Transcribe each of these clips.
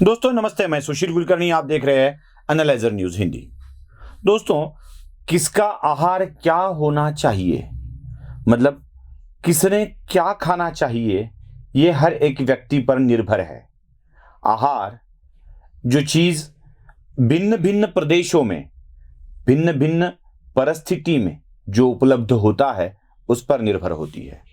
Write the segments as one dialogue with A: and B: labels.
A: दोस्तों नमस्ते, मैं सुशील कुलकर्णी। आप देख रहे हैं एनालाइजर न्यूज हिंदी। दोस्तों, किसका आहार क्या होना चाहिए, मतलब किसने क्या खाना चाहिए, ये हर एक व्यक्ति पर निर्भर है। आहार जो चीज भिन्न भिन्न प्रदेशों में भिन्न भिन्न परिस्थिति में जो उपलब्ध होता है उस पर निर्भर होती है।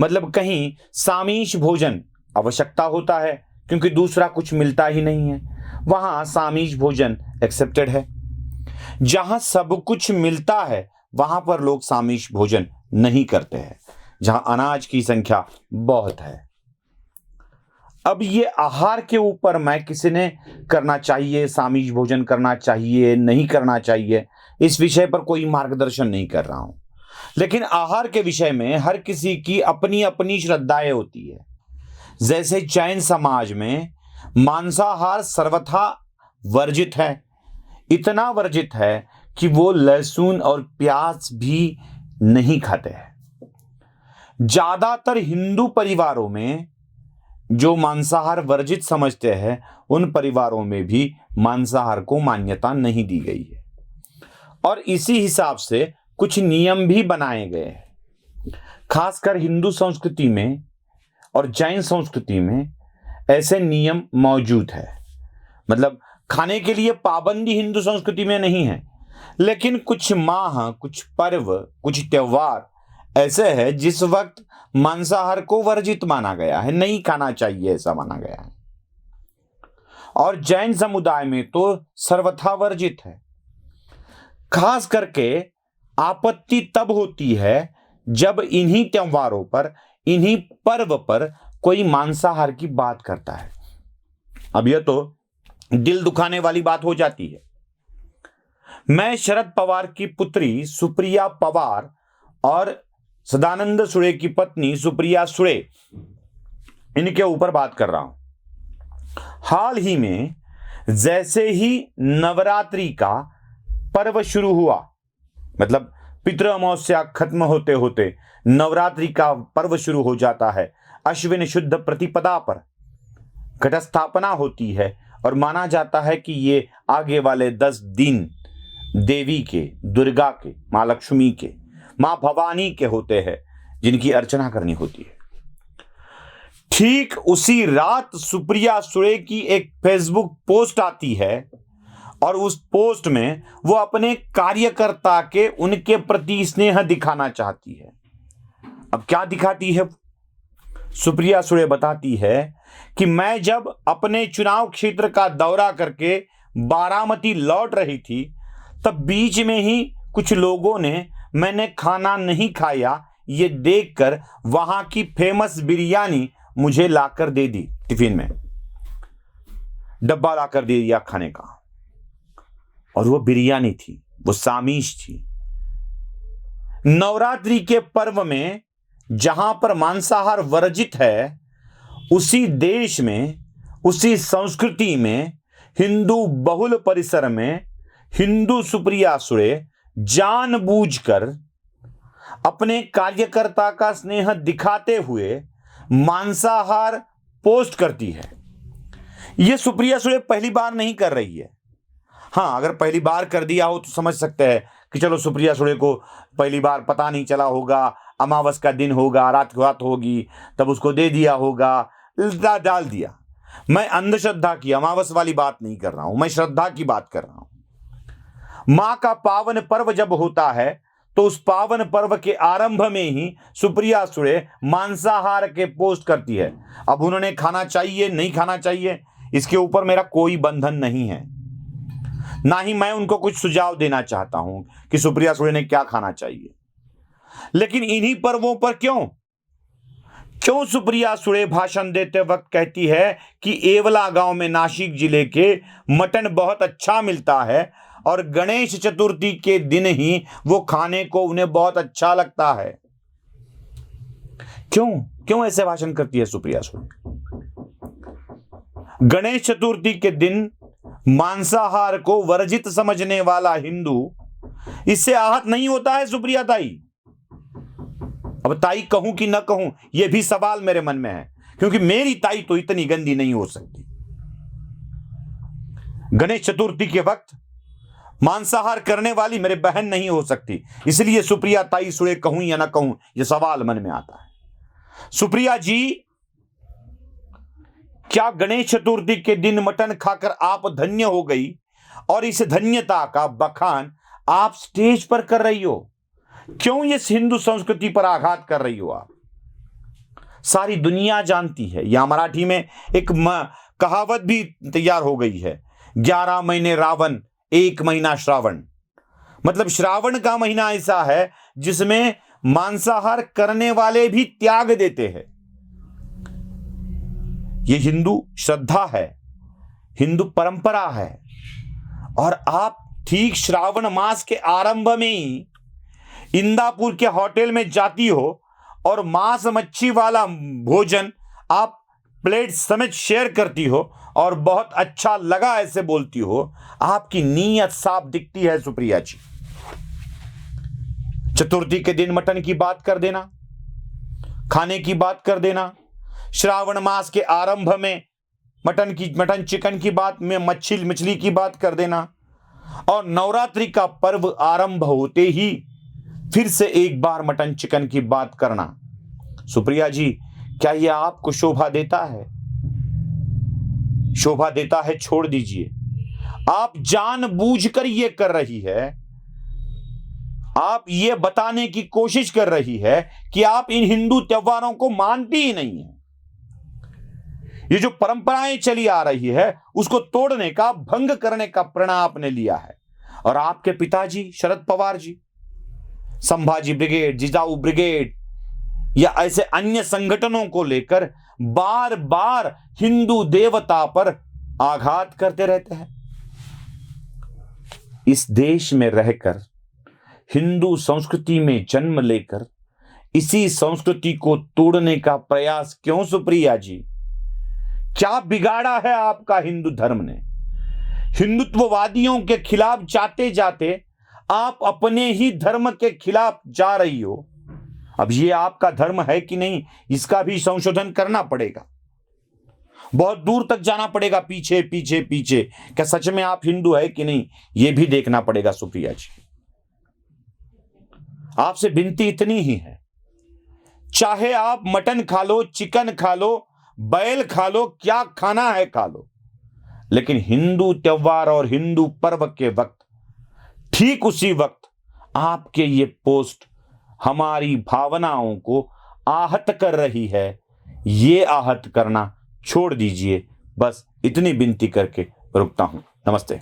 A: मतलब कहीं सामीश भोजन आवश्यकता होता है क्योंकि दूसरा कुछ मिलता ही नहीं है, वहां सामीश भोजन एक्सेप्टेड है। जहां सब कुछ मिलता है वहां पर लोग सामीश भोजन नहीं करते हैं, जहां अनाज की संख्या बहुत है। अब ये आहार के ऊपर मैं किसी ने करना चाहिए, सामीश भोजन करना चाहिए, नहीं करना चाहिए, इस विषय पर कोई मार्गदर्शन नहीं कर रहा हूं। लेकिन आहार के विषय में हर किसी की अपनी अपनी श्रद्धाएं होती है। जैसे जैन समाज में मांसाहार सर्वथा वर्जित है, इतना वर्जित है कि वो लहसुन और प्याज भी नहीं खाते हैं। ज्यादातर हिंदू परिवारों में जो मांसाहार वर्जित समझते हैं उन परिवारों में भी मांसाहार को मान्यता नहीं दी गई है और इसी हिसाब से कुछ नियम भी बनाए गए हैं। खासकर हिंदू संस्कृति में और जैन संस्कृति में ऐसे नियम मौजूद है। मतलब खाने के लिए पाबंदी हिंदू संस्कृति में नहीं है, लेकिन कुछ माह, कुछ पर्व, कुछ त्योहार ऐसे है जिस वक्त मांसाहार को वर्जित माना गया है, नहीं खाना चाहिए ऐसा माना गया है। और जैन समुदाय में तो सर्वथा वर्जित है। खास करके आपत्ति तब होती है जब इन्हीं त्योहारों पर, इन्हीं पर्व पर कोई मांसाहार की बात करता है। अब यह तो दिल दुखाने वाली बात हो जाती है। मैं शरद पवार की पुत्री सुप्रिया पवार और सदानंद सुळे की पत्नी सुप्रिया सुळे, इनके ऊपर बात कर रहा हूं। हाल ही में जैसे ही नवरात्रि का पर्व शुरू हुआ, मतलब पितृ अमावस्या खत्म होते होते नवरात्रि का पर्व शुरू हो जाता है। अश्विन शुद्ध प्रतिपदा पर घट स्थापना होती है और माना जाता है कि ये आगे वाले 10 दिन देवी के, दुर्गा के, मां लक्ष्मी के, मां भवानी के होते हैं जिनकी अर्चना करनी होती है। ठीक उसी रात सुप्रिया सुळे की एक फेसबुक पोस्ट आती है और उस पोस्ट में वो अपने कार्यकर्ता के, उनके प्रति स्नेह दिखाना चाहती है। अब क्या दिखाती है? सुप्रिया सुळे बताती है कि मैं जब अपने चुनाव क्षेत्र का दौरा करके बारामती लौट रही थी तब बीच में ही कुछ लोगों ने मैंने खाना नहीं खाया ये देखकर वहां की फेमस बिरयानी मुझे लाकर दे दी। टिफिन में डब्बा लाकर दे दिया खाने का, और वो बिरयानी थी, वो सामीश थी। नवरात्रि के पर्व में जहां पर मांसाहार वर्जित है, उसी देश में, उसी संस्कृति में, हिंदू बहुल परिसर में हिंदू सुप्रिया सुळे जानबूझकर अपने कार्यकर्ता का स्नेह दिखाते हुए मांसाहार पोस्ट करती है। यह सुप्रिया सुळे पहली बार नहीं कर रही है। हाँ, अगर पहली बार कर दिया हो तो समझ सकते हैं कि चलो सुप्रिया सुळे को पहली बार पता नहीं चला होगा, अमावस का दिन होगा, रात होगी, तब उसको दे दिया होगा, डाल दिया। मैं अंधश्रद्धा की, अमावस वाली बात नहीं कर रहा हूं, मैं श्रद्धा की बात कर रहा हूं। मां का पावन पर्व जब होता है तो उस पावन पर्व के आरंभ में ही सुप्रिया सुळे मांसाहार के पोस्ट करती है। अब उन्होंने खाना चाहिए, नहीं खाना चाहिए, इसके ऊपर मेरा कोई बंधन नहीं है, ना ही मैं उनको कुछ सुझाव देना चाहता हूं कि सुप्रिया सुळे ने क्या खाना चाहिए। लेकिन इन्हीं पर्वों पर क्यों सुप्रिया सुळे भाषण देते वक्त कहती है कि एवला गांव में नासिक जिले के मटन बहुत अच्छा मिलता है और गणेश चतुर्थी के दिन ही वो खाने को उन्हें बहुत अच्छा लगता है? क्यों ऐसे भाषण करती है सुप्रिया सुळे? गणेश चतुर्थी के दिन मांसाहार को वर्जित समझने वाला हिंदू इससे आहत नहीं होता है सुप्रिया ताई? अब ताई कहूं कि न कहूं, यह भी सवाल मेरे मन में है, क्योंकि मेरी ताई तो इतनी गंदी नहीं हो सकती। गणेश चतुर्थी के वक्त मांसाहार करने वाली मेरे बहन नहीं हो सकती, इसलिए सुप्रिया ताई सुड़े कहूं या ना कहूं, यह सवाल मन में आता है। सुप्रिया जी, क्या गणेश चतुर्थी के दिन मटन खाकर आप धन्य हो गई और इस धन्यता का बखान आप स्टेज पर कर रही हो? क्यों इस हिंदू संस्कृति पर आघात कर रही हो आप? सारी दुनिया जानती है, या मराठी में एक कहावत भी तैयार हो गई है, 11 महीने रावण 1 महीना श्रावण। मतलब श्रावण का महीना ऐसा है जिसमें मांसाहार करने वाले भी त्याग देते हैं। यह हिंदू श्रद्धा है, हिंदू परंपरा है, और आप ठीक श्रावण मास के आरंभ में ही इंदापुर के होटल में जाती हो और मांस मच्छी वाला भोजन आप प्लेट समेत शेयर करती हो और बहुत अच्छा लगा ऐसे बोलती हो। आपकी नीयत साफ दिखती है सुप्रिया जी। चतुर्थी के दिन मटन की बात कर देना, खाने की बात कर देना, श्रावण मास के आरंभ में मटन चिकन की बात में मछली की बात कर देना, और नवरात्रि का पर्व आरंभ होते ही फिर से एक बार मटन चिकन की बात करना। सुप्रिया जी, क्या यह आपको शोभा देता है? शोभा देता है छोड़ दीजिए। आप जानबूझकर यह कर रही है, आप यह बताने की कोशिश कर रही है कि आप इन हिंदू त्योहारों को मानती ही नहीं है। ये जो परंपराएं चली आ रही है उसको तोड़ने का, भंग करने का प्रण आपने लिया है। और आपके पिताजी शरद पवार जी संभाजी ब्रिगेड, जिजाऊ ब्रिगेड या ऐसे अन्य संगठनों को लेकर बार बार हिंदू देवता पर आघात करते रहते हैं। इस देश में रहकर, हिंदू संस्कृति में जन्म लेकर इसी संस्कृति को तोड़ने का प्रयास क्यों सुप्रिया जी? क्या बिगाड़ा है आपका हिंदू धर्म ने? हिंदुत्ववादियों के खिलाफ जाते जाते आप अपने ही धर्म के खिलाफ जा रही हो। अब ये आपका धर्म है कि नहीं, इसका भी संशोधन करना पड़ेगा। बहुत दूर तक जाना पड़ेगा, पीछे पीछे पीछे। क्या सच में आप हिंदू है कि नहीं, यह भी देखना पड़ेगा सुप्रिया जी। आपसे विनती इतनी ही है, चाहे आप मटन खा लो, चिकन खा लो, बैल खा लो, क्या खाना है खा लो, लेकिन हिंदू त्योहार और हिंदू पर्व के वक्त, ठीक उसी वक्त आपके ये पोस्ट हमारी भावनाओं को आहत कर रही है। ये आहत करना छोड़ दीजिए। बस इतनी विनती करके रुकता हूं। नमस्ते।